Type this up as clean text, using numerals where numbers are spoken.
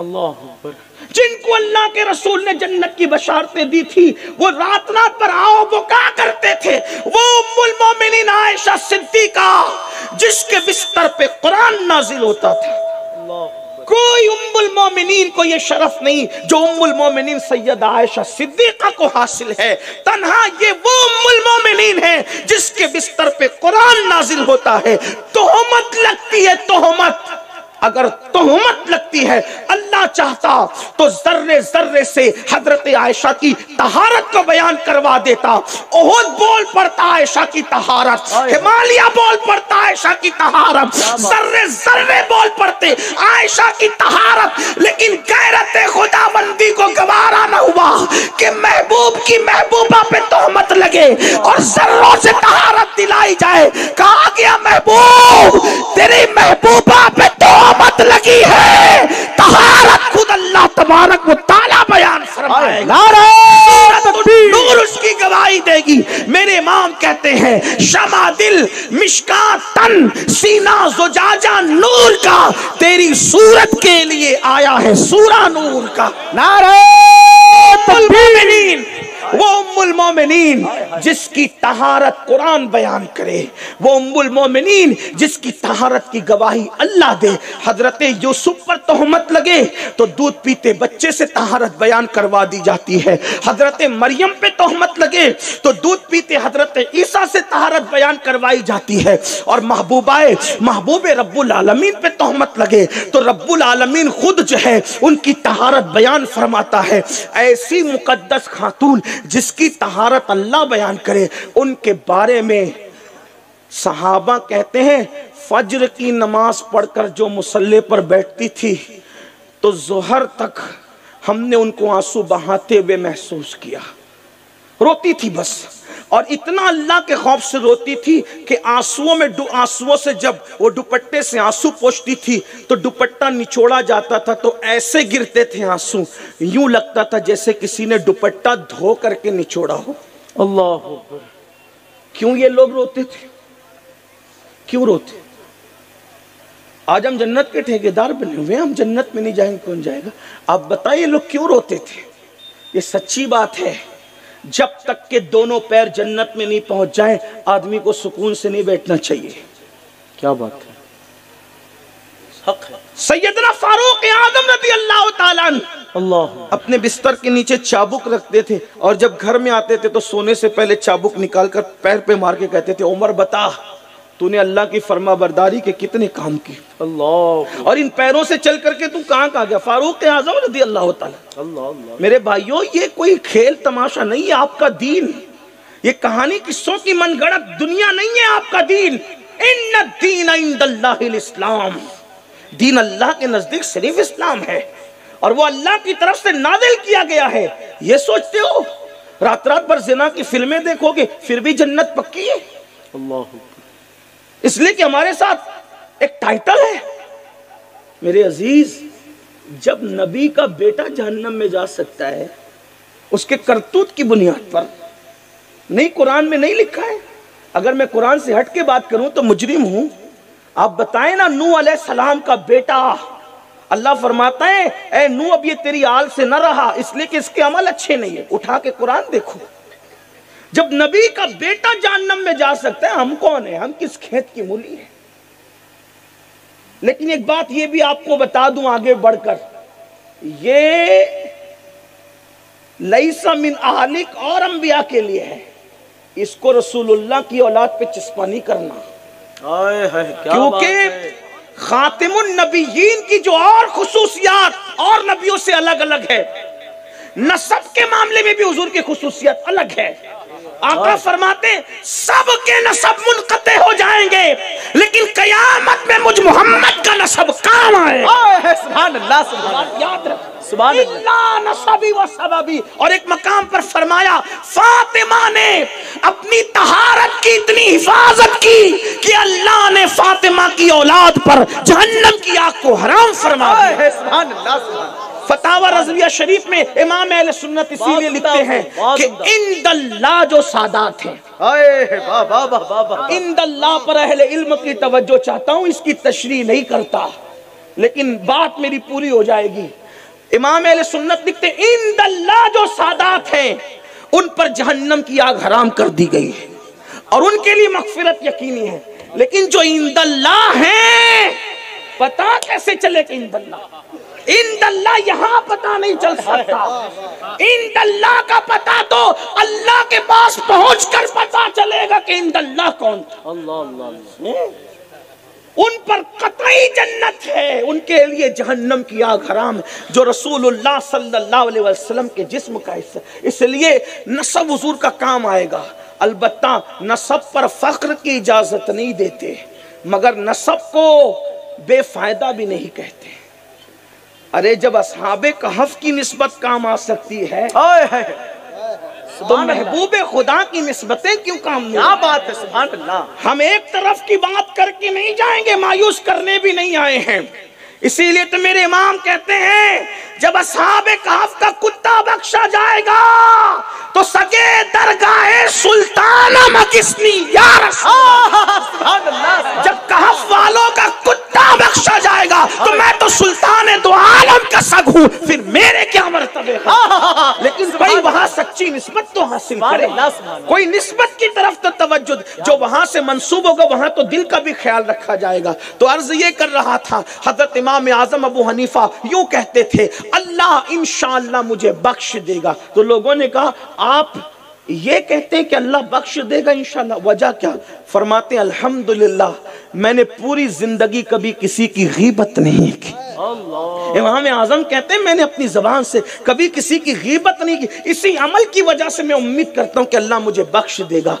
اللہ اکبر. جن کو اللہ کے رسول نے جنت کی بشارتیں دی تھی وہ رات رات پر آؤ بکا کرتے تھے. وہ ام المومنین عائشہ صدیقہ جس کے بستر پہ قرآن نازل ہوتا تھا. کوئی ام المومنین کو یہ شرف نہیں جو ام المومنین سیدہ عائشہ صدیقہ کو حاصل ہے. تنہا یہ وہ ام المومنین ہے جس کے بستر پہ قرآن نازل ہوتا ہے. تہمت لگتی ہے تہمت. اگر تہمت لگتی ہے اللہ چاہتا تو ذرے ذرے سے حضرت عائشہ کی طہارت کو بیان کروا دیتا. احد بول پڑتا عائشہ کی طہارت, ہمالیہ بول پڑتا عائشہ کی طہارت, ذرے ذرے بول پڑتے عائشہ کی طہارت. لیکن غیرت خدا بندی کو گوارا نہ ہوا کہ محبوب کی محبوبہ پہ تہمت لگے اور ذروں سے طہارت دلائی جائے. کہا گیا محبوب تیری محبوبہ پہ تہمت لگی ہے, طہارت خود اللہ تبارک و تعالی بیان فرمائے گا. نور اس کی گواہی دے گی. میرے امام کہتے ہیں شمع دل مشکات تن سینہ زجاجہ نور کا, تیری صورت کے لیے آیا ہے سورہ نور کا. نعرہ تکبیر. وہ ام المومنین جس کی طہارت قرآن بیان کرے, وہ ام المومنین جس کی طہارت کی گواہی اللہ دے. حضرت یوسف پر تہمت لگے تو دودھ پیتے بچے سے طہارت بیان کروا دی جاتی ہے. حضرت مریم پہ تہمت لگے تو دودھ پیتے حضرت عیسیٰ سے طہارت بیان کروائی جاتی ہے. اور محبوب رب العالمین پہ تہمت لگے تو رب العالمین خود جو ہے ان کی طہارت بیان فرماتا ہے. ایسی مقدس خاتون جس کی طہارت اللہ بیان کرے, ان کے بارے میں صحابہ کہتے ہیں فجر کی نماز پڑھ کر جو مصلی پر بیٹھتی تھی تو ظہر تک ہم نے ان کو آنسو بہاتے ہوئے محسوس کیا. روتی تھی بس, اور اتنا اللہ کے خوف سے روتی تھی کہ آنسوؤں سے جب وہ دوپٹے سے آنسو پوچھتی تھی تو دوپٹہ نچوڑا جاتا تھا تو ایسے گرتے تھے آنسو, یوں لگتا تھا جیسے کسی نے دوپٹہ دھو کر کے نچوڑا ہو. اللہ اکبر. کیوں یہ لوگ روتے تھے؟ کیوں روتے؟ آج ہم جنت کے ٹھیکیدار بنے ہوئے ہیں, ہم جنت میں نہیں جائیں گے کون جائے گا؟ آپ بتائیے لوگ کیوں روتے تھے؟ یہ سچی بات ہے. جب تک کہ دونوں پیر جنت میں نہیں پہنچ جائیں آدمی کو سکون سے نہیں بیٹھنا چاہیے. کیا بات ہے, حق ہے. سیدنا فاروق اعظم رضی اللہ تعالیٰ عنہ اپنے بستر کے نیچے چابک رکھتے تھے, اور جب گھر میں آتے تھے تو سونے سے پہلے چابک نکال کر پیر پہ مار کے کہتے تھے عمر بتا تو نے اللہ کی فرما برداری کے کتنے کام کی, اللہ, اور ان پیروں سے چل کر کے تو کہاں گیا. فاروق اعظم رضی اللہ تعالیٰ. میرے بھائیوں یہ کوئی کھیل تماشا نہیں ہے آپ کا دین, یہ کہانی قصوں کی من گڑت دنیا نہیں ہے آپ کا دین. ان الدین عند اللہ الاسلام, دین اللہ کے نزدیک صرف اسلام ہے, اور وہ اللہ کی طرف سے نازل کیا گیا ہے. یہ سوچتے ہو رات رات بھر زنا کی فلمیں دیکھو گے پھر بھی جنت پکی ہے؟ اللہ, اس لیے کہ ہمارے ساتھ ایک ٹائٹل ہے. میرے عزیز, جب نبی کا بیٹا جہنم میں جا سکتا ہے اس کے کرتوت کی بنیاد پر, نہیں قرآن میں نہیں لکھا ہے. اگر میں قرآن سے ہٹ کے بات کروں تو مجرم ہوں. آپ بتائیں نا, نوح علیہ السلام کا بیٹا, اللہ فرماتا ہے اے نوح اب یہ تیری آل سے نہ رہا اس لیے کہ اس کے عمل اچھے نہیں ہیں. اٹھا کے قرآن دیکھو. جب نبی کا بیٹا جہنم میں جا سکتا ہے, ہم کون ہیں؟ ہم کس کھیت کی مولی ہیں؟ لیکن ایک بات یہ بھی آپ کو بتا دوں آگے بڑھ کر, یہ لیس من اہلک اور انبیاء کے لیے ہے. اس کو رسول اللہ کی اولاد پہ چسپا نہیں کرنا, کیونکہ خاتم النبیین کی جو اور خصوصیات اور نبیوں سے الگ الگ ہے, نسب کے معاملے میں بھی حضور کی خصوصیت الگ ہے. آقا فرماتے سب کے نسب منقطع ہو جائیں گے لیکن قیامت میں مجھ محمد کا نسب کام آئے. سبحان اللہ, سبحان اللہ, یاد رکھ سبحان اللہ, نسبی و سببی. اور ایک مقام پر فرمایا فاطمہ نے اپنی طہارت کی اتنی حفاظت کی کہ اللہ نے فاطمہ کی اولاد پر جہنم کی آگ کو حرام فرما دیا. سبحان اللہ, سبحان اللہ. فتاوی رضویہ شریف میں امام اہل سنت اسی لیے لکھتے ہیں کہ عند اللہ جو سادات ہیں, عند اللہ پر اہل علم کی توجہ چاہتا ہوں, اس کی تشریح نہیں کرتا لیکن بات میری پوری ہو جائے گی. امام اہل سنت لکھتے عند اللہ جو سادات ہیں ان پر جہنم کی آگ حرام کر دی گئی ہے اور ان کے لیے مغفرت یقینی ہے، لیکن جو عند اللہ ہیں پتا کیسے چلے کہ عند اللہ یہاں پتا نہیں چل سکتا، عند اللہ کا پتا تو اللہ کے پاس پہنچ کر پتا چلے گا کہ عند اللہ کون تھا۔ ان پر قطعی جنت ہے، ان کے لیے جہنم کی آگ حرام ہے، جو رسول اللہ صلی اللہ علیہ وسلم کے جسم کا حصہ، اس لیے نسب حضور کا کام آئے گا۔ البتہ نسب پر فخر کی اجازت نہیں دیتے، مگر نسب کو بے فائدہ بھی نہیں کہتے۔ ارے جب اصحاب کہف کی نسبت کام آ سکتی ہے تو محبوب خدا کی نسبتیں کیوں کام نہیں؟ کیا بات ہے، سبحان اللہ۔ ہم ایک طرف کی بات کر کے نہیں جائیں گے، مایوس کرنے بھی نہیں آئے ہیں۔ اسی لیے تو میرے امام کہتے ہیں جب اصحاب کہف کا کتا بخشا جائے گا تو سگے درگاہ سلطان مکسنی یا رسول اللہ، جب کہف والوں کا کتا بخشا جائے گا تو میں تو سلطان دو عالم کا سگ ہوں، پھر میرے کیا مرتبے ہیں؟ لیکن کوئی وہاں سچی نسبت تو حاصل کرے، کوئی نسبت کی طرف تو توجہ، جو وہاں سے منسوب ہوگا وہاں تو دل کا بھی خیال رکھا جائے گا۔ تو عرض یہ کر رہا تھا، حضرت امام اعظم ابو حنیفہ یوں کہتے تھے اللہ انشاءاللہ مجھے بخش دے گا، تو لوگوں نے کہا آپ یہ کہتے ہیں کہ اللہ بخش دے گا انشاءاللہ، وجہ کیا؟ فرماتے ہیں الحمدللہ میں نے پوری زندگی کبھی کسی کی غیبت نہیں کی۔ امام اعظم کہتے ہیں میں نے اپنی زبان سے کبھی کسی کی غیبت نہیں کی، اسی عمل کی وجہ سے میں امید کرتا ہوں کہ اللہ مجھے بخش دے گا۔